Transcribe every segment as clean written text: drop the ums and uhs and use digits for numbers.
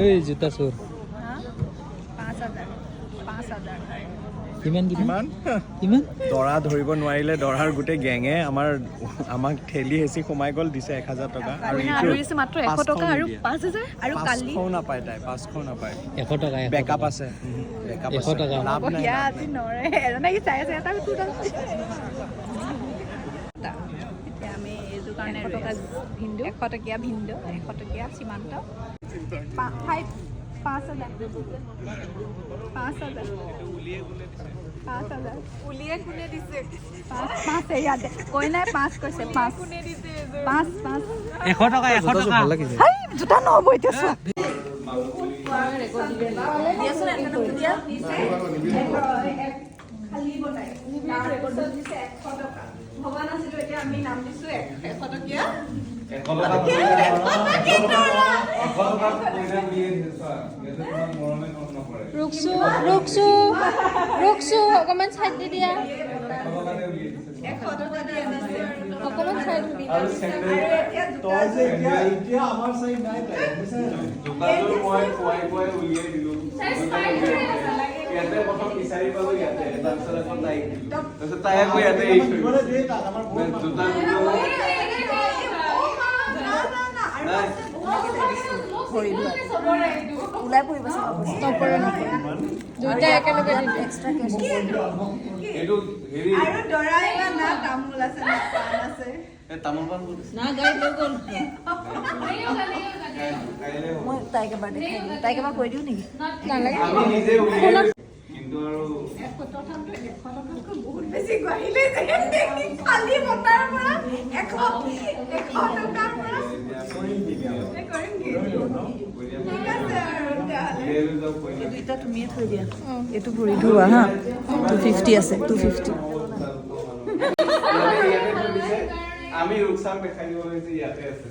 এই জোতা চোৰ 5,000 কিমান কিমান দৰা ধৰিব নোৱাৰিলে দৰাৰ গোটেই গেঙে আমাক ঠেলি হেঁচি সোমাই গ'ল দিছে 1,000 টকা আৰু মাত্ৰ 100 টকা আৰু 5,000 আৰু কালি 500 নাপায় তাই 500 নাপায় 100 টকা বেকআপ আছে 100 টকা লাভ নাই আজি নৰে এজনে কি চাই আছে এটা এতিয়া আমি এইটো কাৰণে 100 টকা ভিন্দু 100 টকীয়া ভিন্দু 100 টকীয়া সীমান্ত 5,000 উলিয়ে কোনে দিছে 5 ইয়াতে কৈ নাই 5 কৈছে 5 কোনে দিছে 5 100 টকা ভাল লাগিছে হাই জোতা নহব এতিয়া চোৱা খালি বনাই ৰেকৰ্ড দিছে 100 টকা ভগৱান আছিল এতিয়া আমি নাম দিছো 100 টকীয়া ৰুকছো অকমান চাইড দি দিয়া অকমান চাইড দি আৰু তই যে এতিয়া আমাৰ চাই নাই তাই দোকানটো মই কোৱাই উলিয়াই দিলো ইয়াতে প্ৰথম বিচাৰি পালো ইয়াতে তাৰপিছত এখন তাই তাৰপিছত তাই আকৌ ইয়াতে জোতা ওলাই পৰিব নপৰে দুইটা একেলগে এক্সট্ৰা কেছ এইটো হেৰি আৰু দৰাই না তামোল আছে না পান আছে এই তামোল পান না গাই লৈ গ'ল মই তাইক এবাৰ দেখাই দিওঁ তাইক এবাৰ কৈ দিওঁ নেকি নালাগে আমি নিজে উলিয়াই কিন্তু আৰু বহুত বেছি গহিলে যে খালি বটাৰ পৰা 100 টকাৰ পৰা দুইটা তুমিয়ে থৈ দিয়া এইটো ভৰি ধোৱা হা 250 আছে 250 আমি ৰুকসাম দেখাই দিব লৈছে ইয়াতে আছে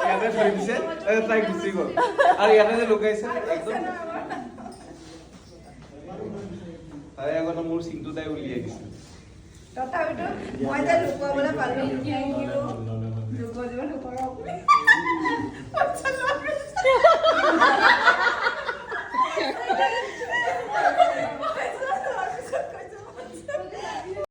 ইয়াতে থৈ দিছে তাই গুচি গ'ল আৰু ইয়াতে যে লুকাইছে একদম তাই আগতে মোৰ চিনটো তাই উলিয়াই দিছে তথাপিতো মই যে লুকুৱাবলৈ পালো লুকুৱাব